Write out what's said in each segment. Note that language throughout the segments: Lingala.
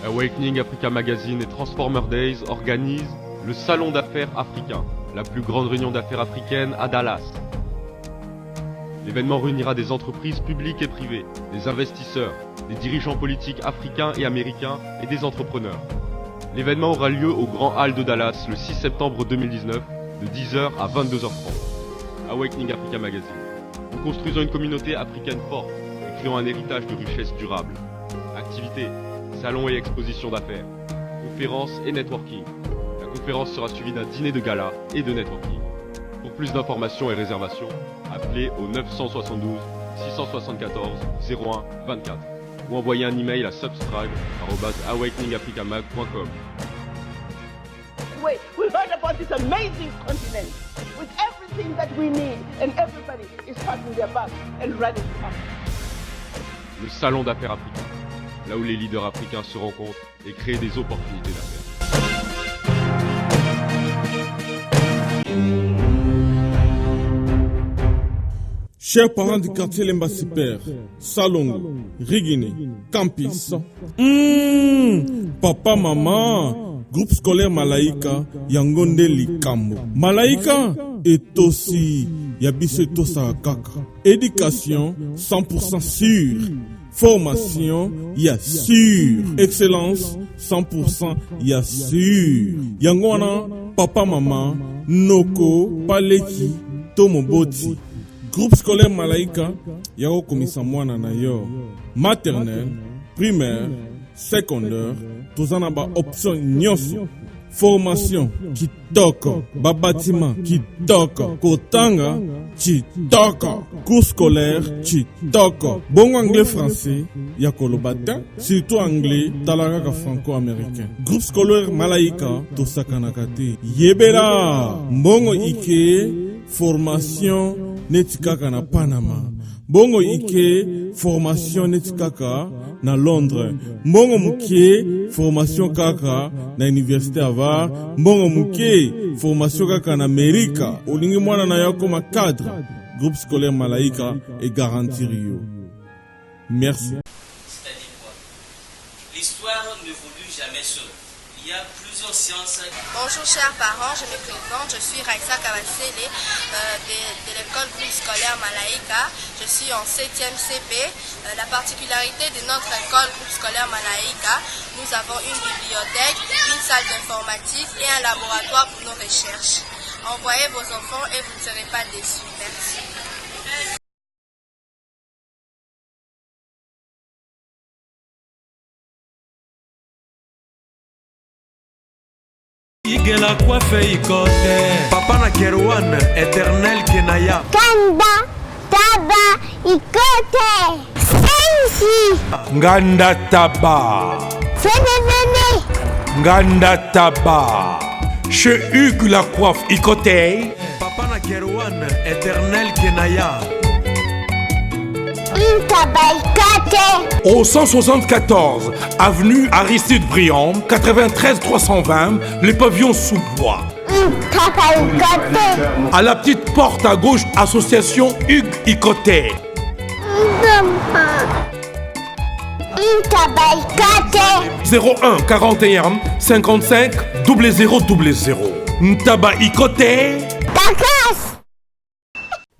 Awakening Africa Magazine et Transformer Days organisent le Salon d'affaires africain, la plus grande réunion d'affaires africaine à Dallas. L'événement réunira des entreprises publiques et privées, des investisseurs, des dirigeants politiques africains et américains et des entrepreneurs. L'événement aura lieu au Grand Hall de Dallas le 6 septembre 2019 de 10h à 22h30. Awakening Africa Magazine. Nous construisons une communauté africaine forte et créons un héritage de richesse durable. Activités, salons et expositions d'affaires, conférences et networking. La conférence sera suivie d'un dîner de gala et de networking. Pour plus d'informations et réservations, appelez au 972 674 01 24 ou envoyez un email à subscribe@awakeningafricamag.com. We heard about this amazing continent with everything that we need, and everybody is patting their back and ready to come. Le salon d'affaires africain, là où les leaders africains se rencontrent et créent des opportunités d'affaires. Chers parents du quartier Lemba Père, Salongo, Rigine, Campus, papa, maman, groupe scolaire Malaika, Yangonde Likambo. Malaika est aussi Yabiseto Sarakaka. Éducation 100% sûre. Formation, y'a sûr. Excellence 100%, y'a sûr. Yangwana, papa, maman, Noko, Paleki, Tomoboti. Groupe scolaire Malaika, yao komisa mwana na yo. Maternelle, primaire, secondaire, tozana ba option nyonso. Formation, kitoko. Ba bâtiment, kitoko. Kotanga, kitoko. Cours scolaire, kitoko. Bon anglais français, ya kolobata. Surtout anglais, talaka franco-américain. Groupe scolaire Malaika, tosakanaka te. Yebera, mbongo ike, formation, netikaka na Panama. Bongo ike formation netikaka na Londres. Bongo muke formation kaka na Université Harvard. Bongo muke formation kaka na Amerika. Olingi mwana na yako ma cadre. Groupe scolaire Malaika et garantir yo. Merci. C'est-à-dire quoi? L'histoire n'évolue jamais seule. Il y a plusieurs sciences. Bonjour chers parents, je me présente, je suis Raissa Kawasele de l'école groupe scolaire Malaika. Je suis en 7e CP. La particularité de notre école groupe scolaire Malaika, nous avons une bibliothèque, une salle d'informatique et un laboratoire pour nos recherches. Envoyez vos enfants et vous ne serez pas déçus. Merci. Igela coiffe ikote Papa na Kerwan éternel Kenaya Kanda Taba Ikote Sensi Nganda Taba Fenenene Nganda Taba Chez Hugues la coiffe ikote Papa na Kerwan éternel Kenaya Intabaïkate Au 174 avenue Aristide Briand 93 320 les pavillons sous bois. Intabaïkate À la petite porte à gauche association Hugues Ikoté. Intabaïkate 01 41 55 0000 Ntaba Ikoté. Takas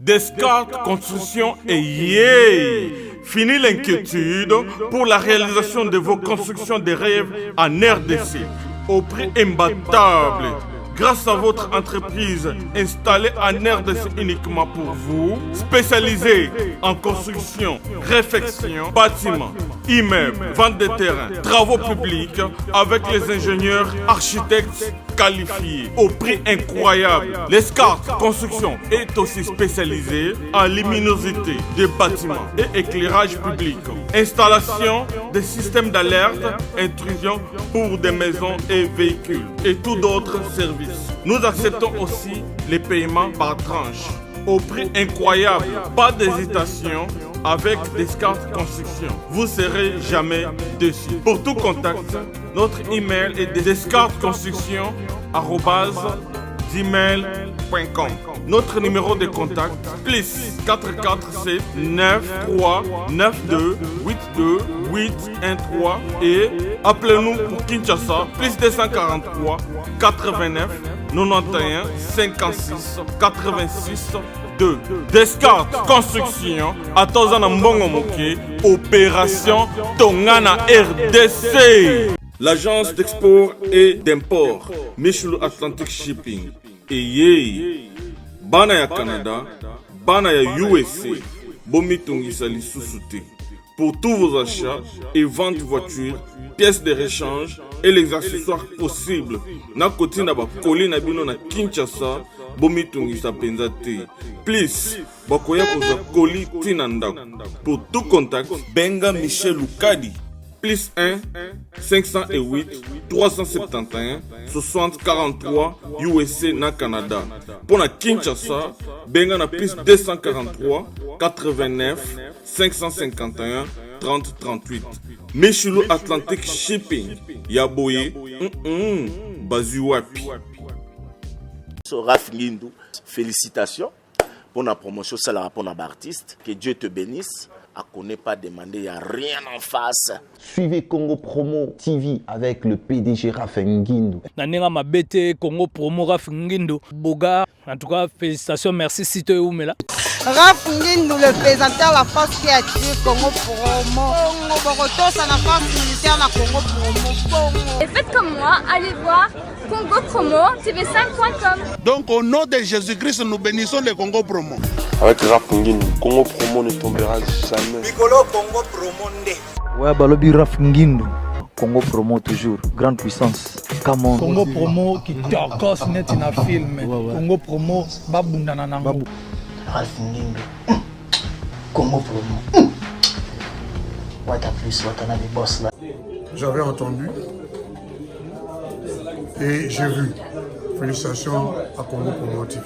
Descartes Construction et yeah! Fini l'inquiétude pour la réalisation de vos constructions de rêves en RDC au prix imbattable. Grâce à votre entreprise installée en RDC uniquement pour vous, spécialisée en construction, réfection, bâtiments, immeubles, vente de terrains, travaux publics avec les ingénieurs architectes qualifiés au prix incroyable. Descartes Construction est aussi spécialisée en luminosité des bâtiments et éclairage public. Installation des systèmes d'alerte, intrusion pour des maisons et véhicules et tout d'autres services. Nous acceptons aussi les paiements par tranche au prix incroyable. Pas d'hésitation avec Descartes Construction. Vous serez jamais déçus. Pour tout contact, notre email est descartesconstruction@gmail.com. Notre numéro de contact plus 447 93 92 82 813 et Appelez-nous pour Kinshasa, plus 243 89 91 56 86 2. Descartes Construction, Atozana Mbongo Moké, Opération Tongana RDC. L'agence d'export et d'import, Michulu Atlantic Shipping. Et Bana ya Canada, Bana ya USA, Bomi Tongisa Lissousouté. Pour tous vos achats et ventes de voitures, pièces de rechange et les accessoires possibles. Na koti na ba koli na bino na Kinshasa, bomi tungisa penza te. Please, bakoya koza koli tina ndako. Pour tout contact, benga Michel Lukadi. Plus 1 508 371 60 43 USA na Canada. Pour na Kinshasa, benga na plus 243 89 551 30 38. Michulu Atlantic Shipping. Yaboye, Bazuapi. Raph Ngindou, félicitations pour la promotion, c'est la pour l'artiste. Que Dieu te bénisse. À connaît pas demander, il n'y a rien en face. Suivez Congo Promo TV avec le PDG Raph Ngindou. Nanenga Mabete, Congo Promo Raph Ngindou. Boga, en tout cas, félicitations, merci si tu es où, mais là. Raph Ngindou, le présentateur de la force créative Congo Promo. Congo Boroto, c'est la force militaire de Congo Promo. Et faites comme moi, allez voir Congo Promo, tv5.com. Donc au nom de Jésus-Christ, nous bénissons le Congo Promo. Avec Raph Ngindou, Congo Promo ne tombera jamais. Piccolo Congo Promo ndé. Ouais, Balobi Raph Ngindou. Congo Promo toujours, grande puissance. Come on. Congo Promo qui torcos net in a film. Congo Promo babunda nanango. Raph Ngindou. Congo Promo. What a plus, what a des boss là. J'avais entendu et j'ai vu. Félicitations à Congo Promo TV.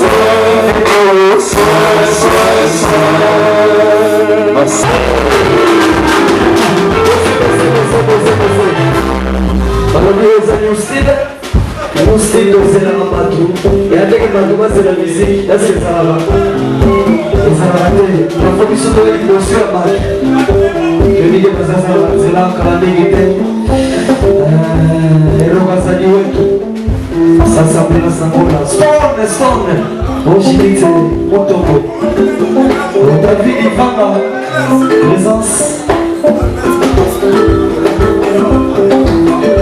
Soin, musique, est-ce que ça va? Ça va rater. La production de l'équipe de Sueur, je dis que c'est là quand la négité. Et le Razali Wetu. Ça s'appelle la Sangola. Stone. Ojilite, Motobo. David Ivana, présence.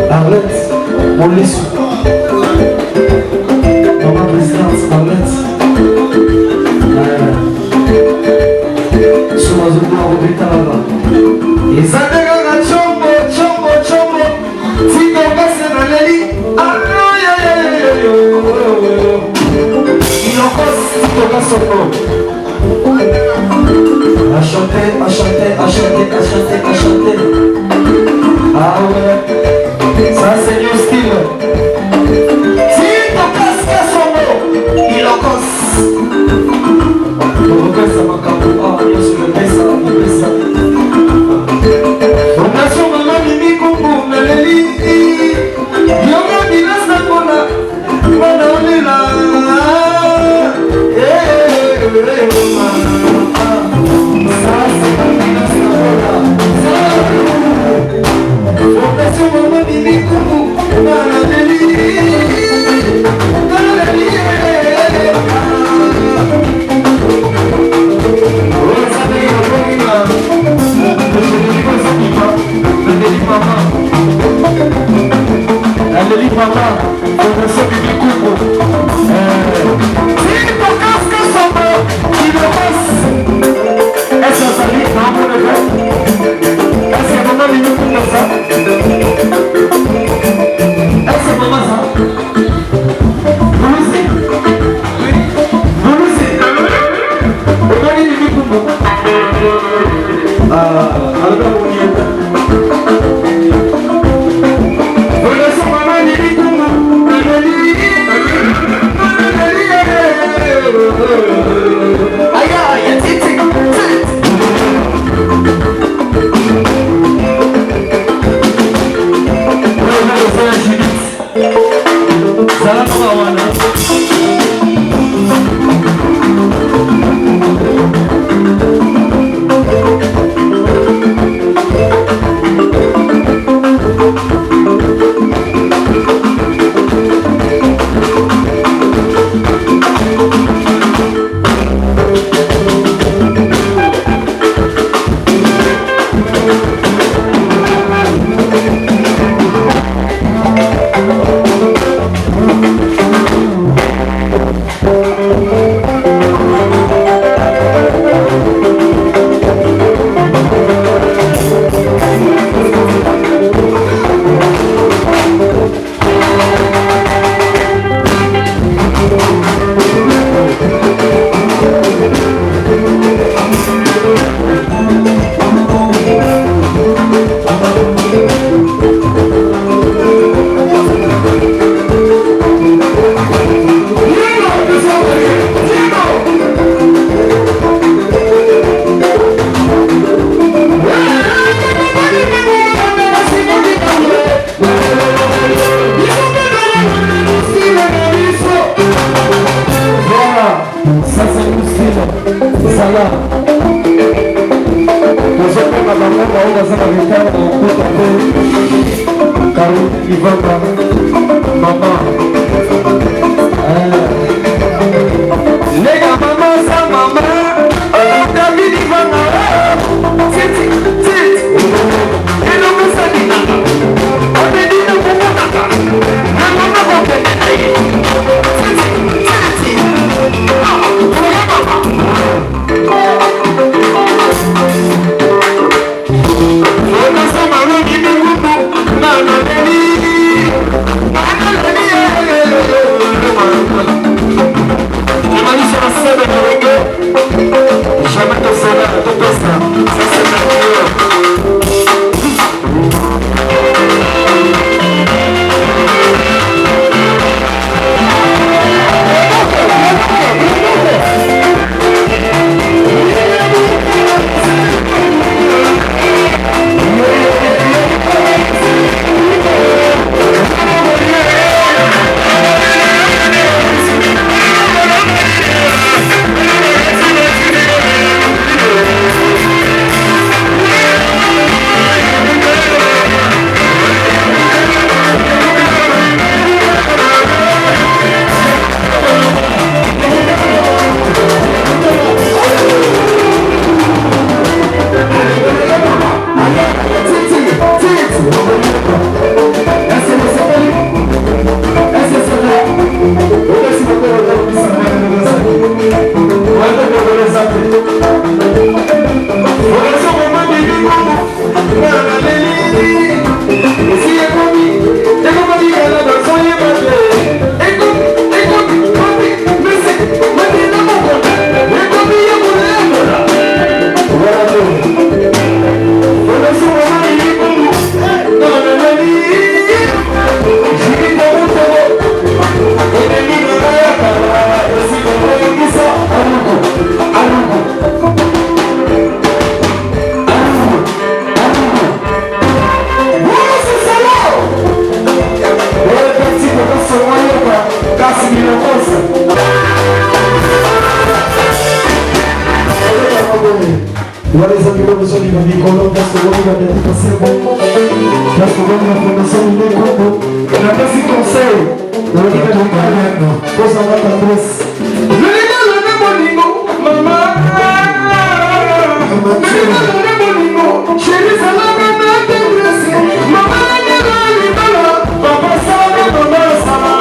Arlette, Molissou. Maman présidente, Arlette. Sur la zone de là-bas. Et ça dégage chombo. Si ton passe dans la ligne, il en passe, si ton passe son nom. À chanter. Ah ouais, ça c'est new style. Si ton casque son nom, il en casse. On repasse à ma capo, bien sûr, le pesa. Fondation Maman Mimi Kumbu, Naleli. Yoga Dinas Nakona, Manaolela. Ça c'est Dinas Nakona. Fondation Maman Mimi Kumbu, Naleli. Mama, Fondation Mimi Kumbu. Si ton casque sombre, il le passe. Est-ce que ça s'allie dans mon école? Est-ce que maman Mimi Kumbu ça? Est-ce que maman ça? Vous aussi? Oui. Vous aussi? Maman Mimi Kumbu. Alors on y est. Wale za kidogo sio ni mikono basi wao ndio kusema. Basi wao na fondation ni kombo. Na basi conseil. Na wale ndio kana. Posa wata press. Lele lele bolingo mama. Lele lele bolingo. Chérie salama na press. Mama ni lele bala. Papa sana mama sana.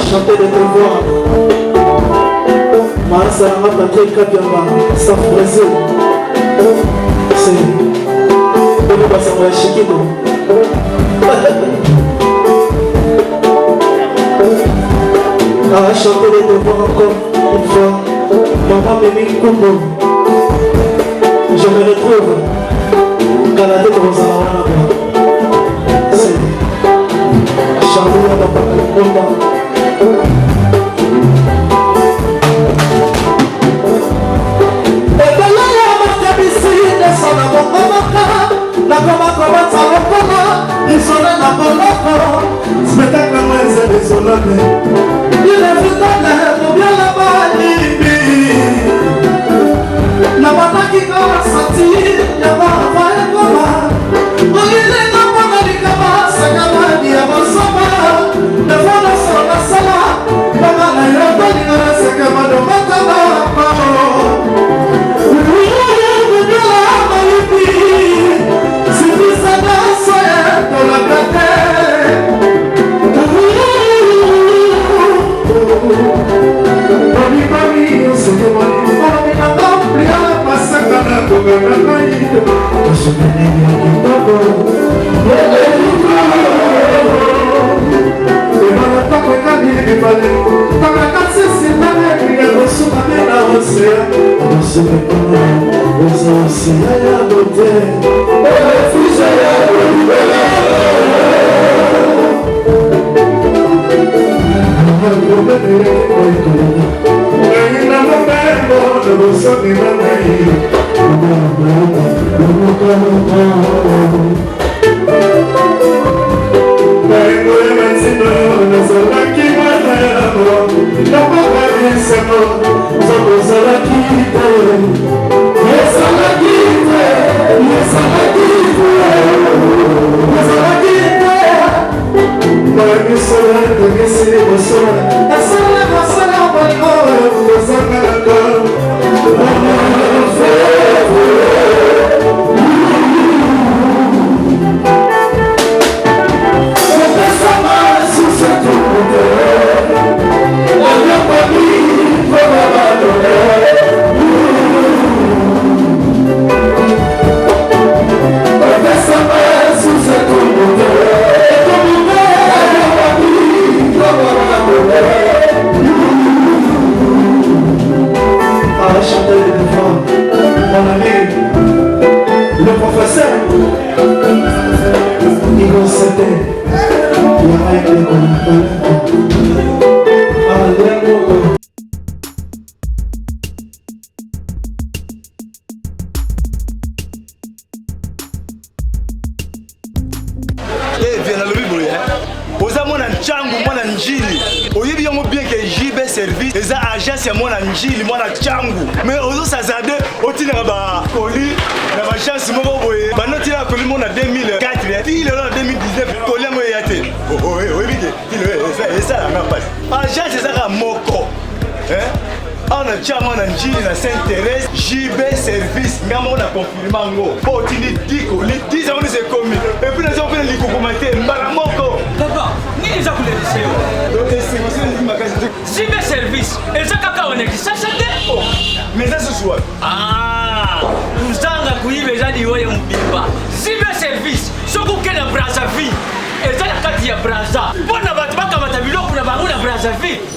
chanter de tes voix. Marsa Patrick Kabiamba, South Brazil. C'est le bassin de Chiquito. À chanter de tes voix encore une fois. Maman Mémé Kumbo. Je me retrouve Canada de Rosanna. C'est chanter de tes voix. Spectacle moins désolé. Il est venu dans l'air, bien là-bas,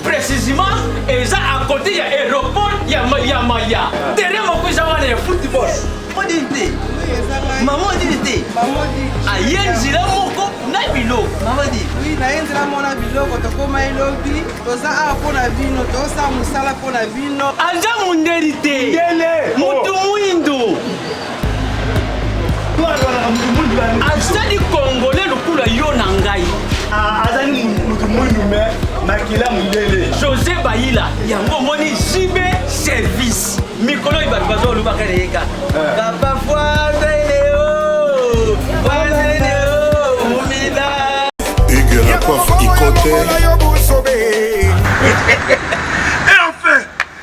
Précisément, et ça à côté il y a l'aéroport, il y a Maya. Derrière mon cousin, il y a football. Maman dit Ayenzi la moko na bilo. Maman dit oui, na yenzi la mona bilo ko koma elobi, toza a pona vino, toza musala pona vino. Anja munderite. Yele, mutu muindo. Azali Congolais lukula yo na ngai. Azali mutu muindo me makila mundele. José Baïla, yango moni jibe service. Mikolo ibabazo lubakareka. Papa Fouad Léo. Fouad Léo. Mumida. Hugues la coiffe Ikoté. Et enfin,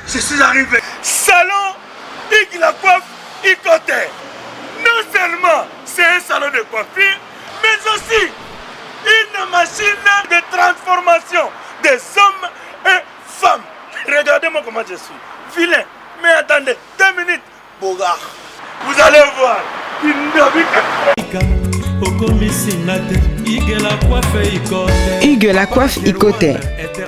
je suis arrivé. Salon Hugues la coiffe Ikoté. Non seulement c'est un salon de coiffure, mais aussi une machine de transformation des hommes et femmes. Regardez-moi comment je suis. Vilain. Mais attendez, 2 minutes. Bogart. Vous allez voir. Hugues la coiffe Ikoté.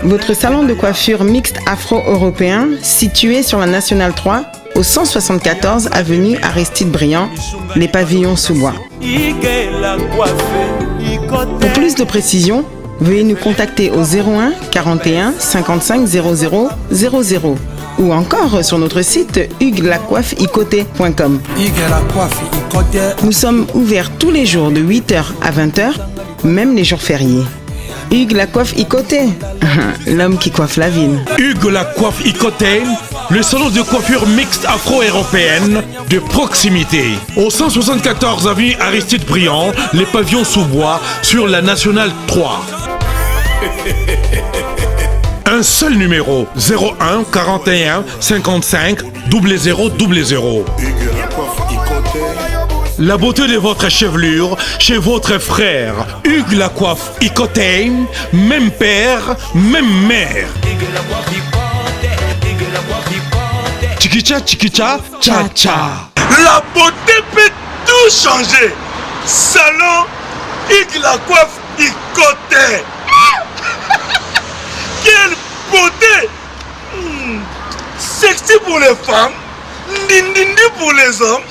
Votre salon de coiffure mixte afro-européen situé sur la Nationale 3 au 174 avenue Aristide Briand, les pavillons sous bois. Pour plus de précisions, veuillez nous contacter au 01 41 55 00 00 ou encore sur notre site hugueslacoiffeikoté.com. Nous sommes ouverts tous les jours de 8h à 20h, même les jours fériés. Hugues la coiffe Ikoté, l'homme qui coiffe la ville. Hugues la coiffe Ikoté, le salon de coiffure mixte afro-européenne de proximité. Au 174 avenue Aristide Briand, les pavillons sous bois sur la Nationale 3. Un seul numéro, 01 41 55 00 00. La beauté de votre chevelure chez votre frère. Hugues la coiffe Ikoté, même père, même mère. Chikicha, chikicha, cha cha. La beauté peut tout changer. Salon Hugues la coiffe Ikoté. Quelle beauté! Sexy pour les femmes, ndindindi pour les hommes.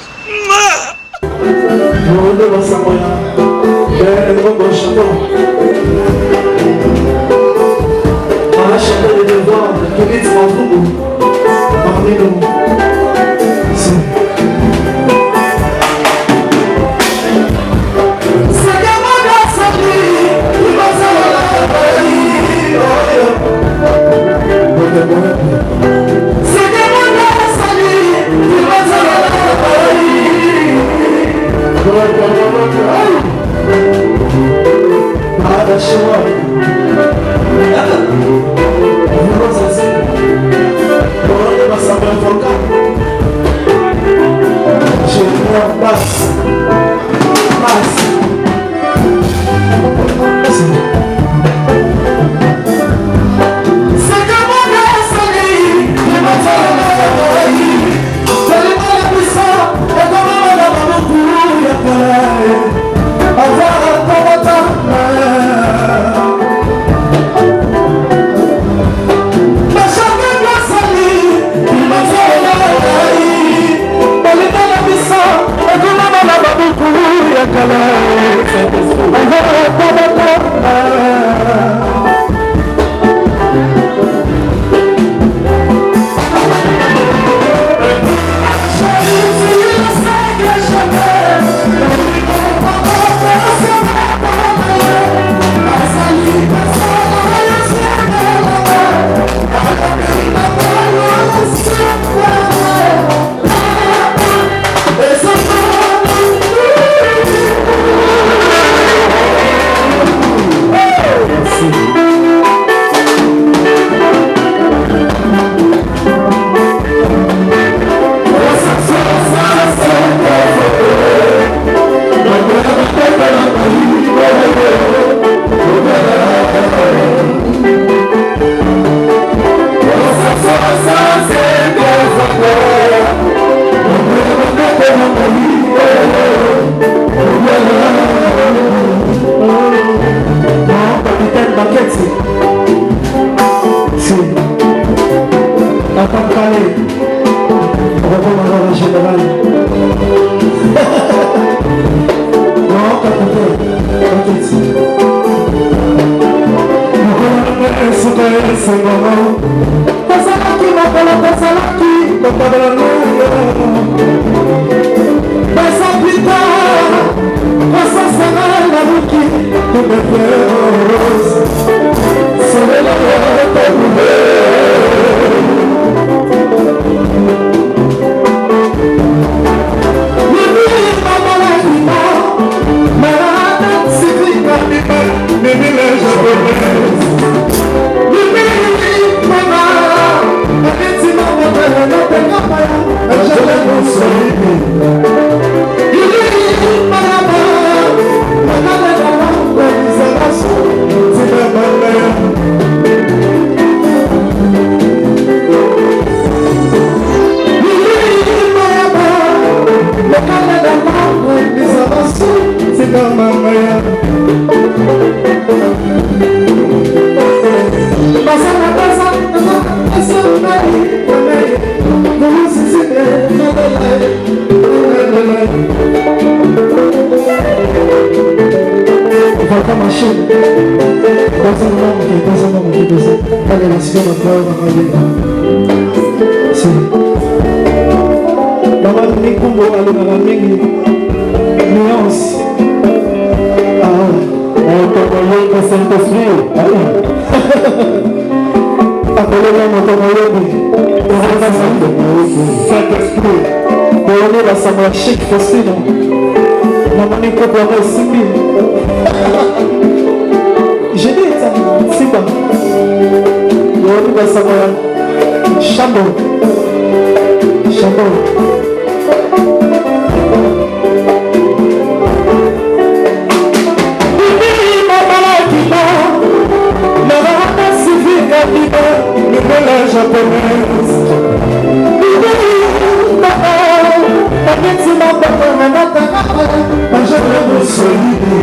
Solide.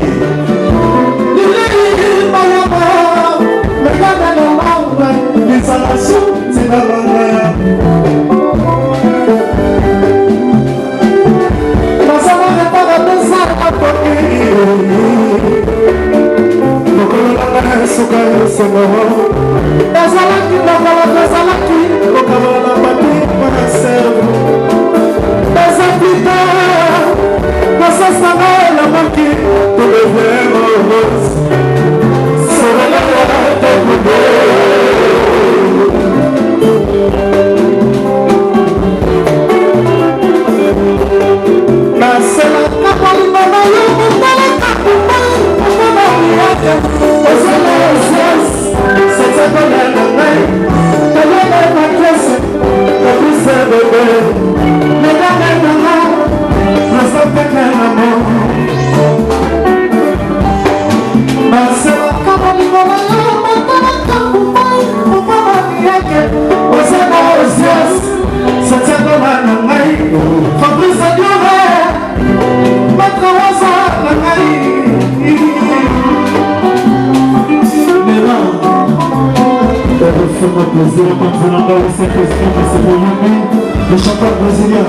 Le chanteur brésilien,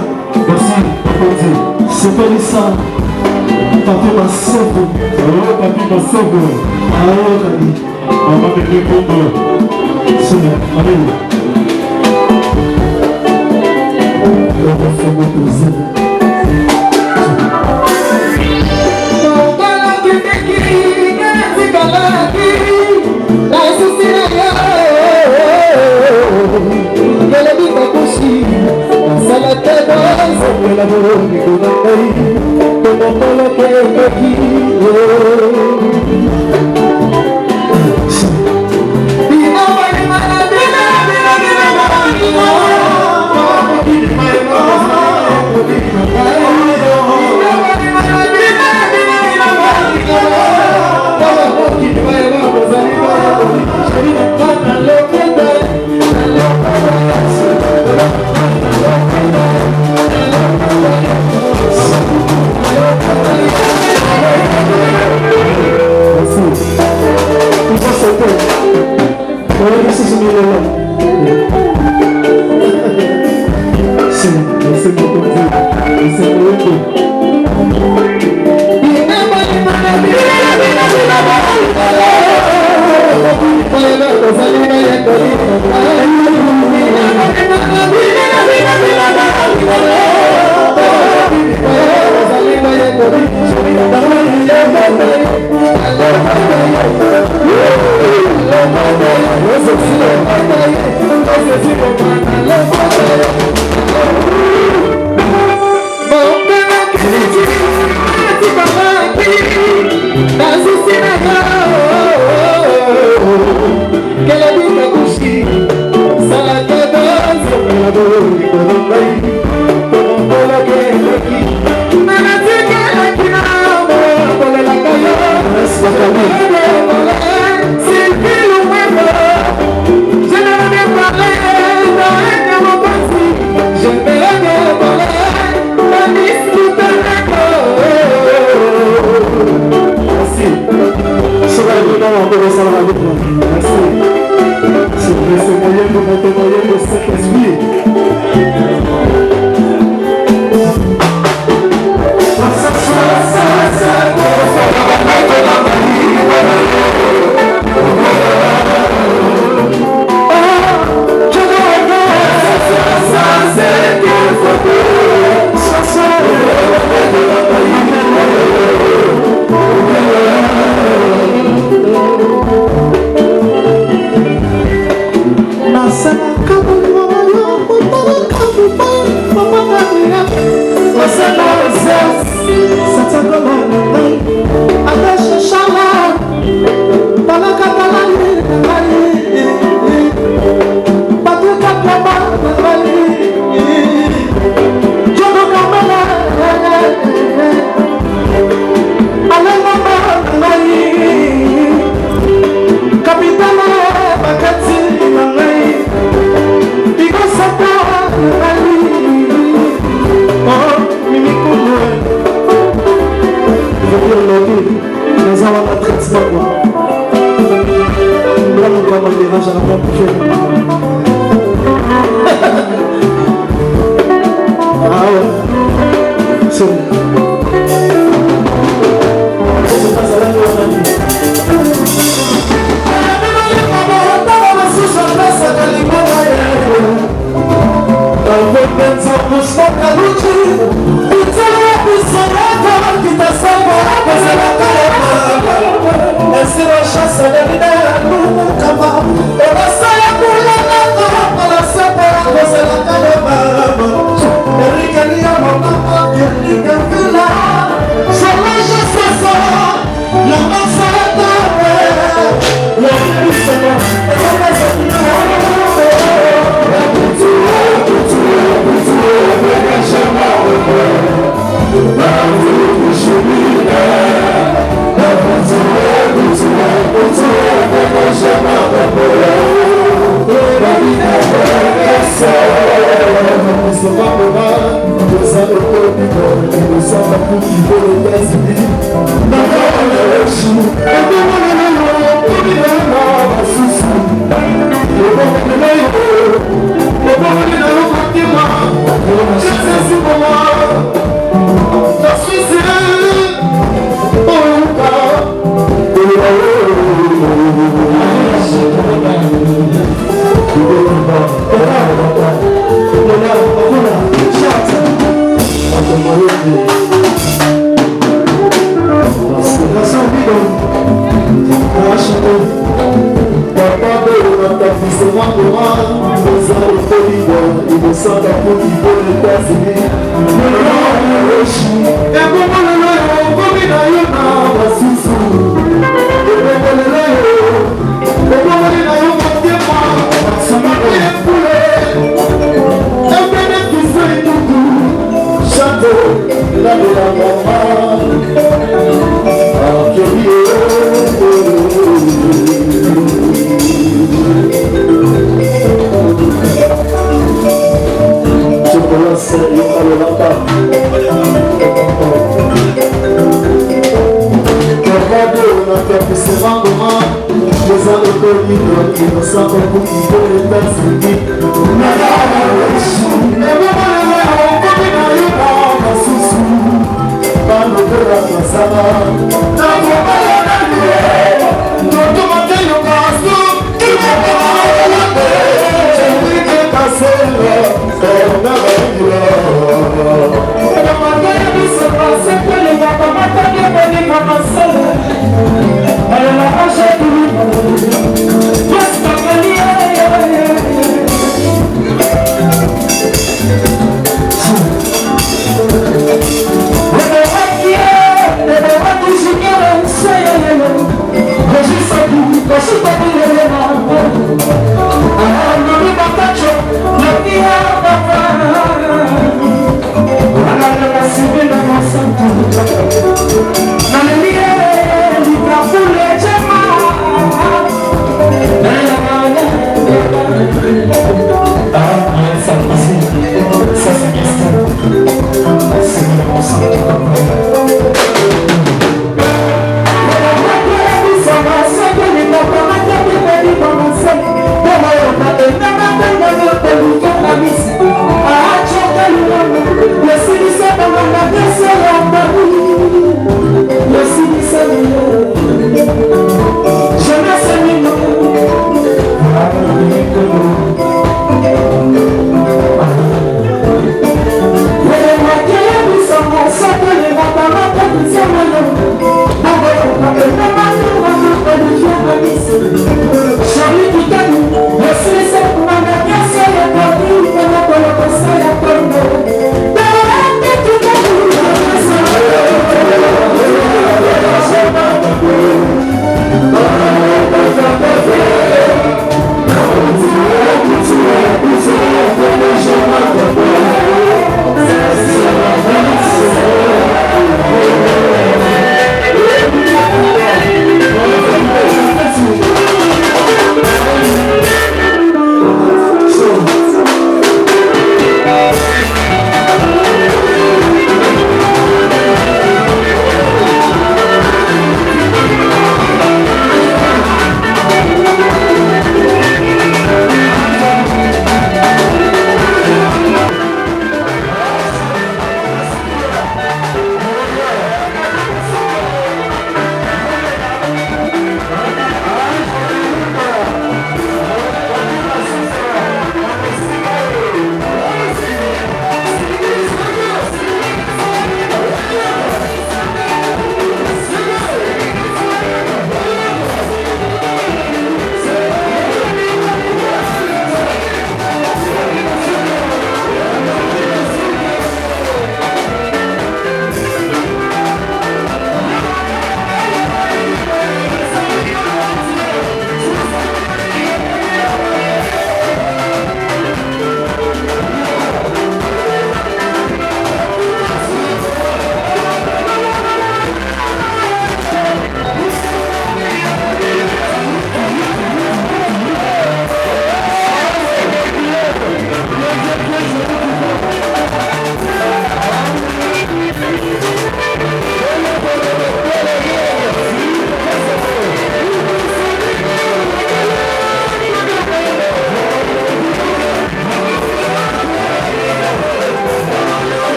merci, applaudis. C'est Félissa, Papi Massogo. Oh, Papi Massogo. Ah, Kadi. On va mettre le combo. C'est bien, allez. On va faire le plaisir. C'est Je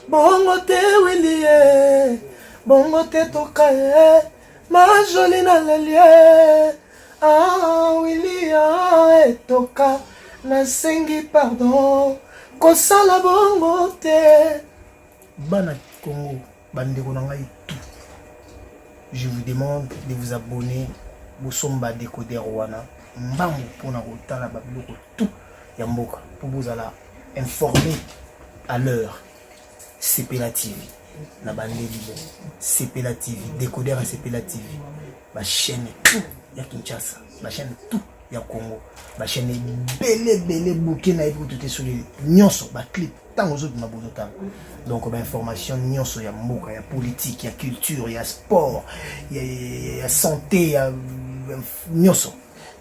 Bongo te Willie, bongo te toka ma jolie na lelie. Ah Willie toka na sengi pardon kosala bongo te. Bana Congo, bandeko na ngai tout. Je vous demande de vous abonner au Somba Décodeur Wana. Mbambo pour na kotala babiloko tout ya mboka pour vous alla informer à l'heure. CPLA TV na bandeli bon CPLA TV Décodeur à CPLA TV ma chaîne tout ya Kinshasa ma chaîne tout ya Congo ma chaîne belé bouquet na ebo tout sur les nyonso ba clip tant aux autres ma bonota donc ba information nyonso ya mboka ya politique ya culture ya sport ya santé ya nyonso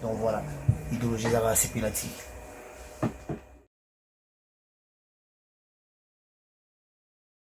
donc voilà idéologie à CPLA TV.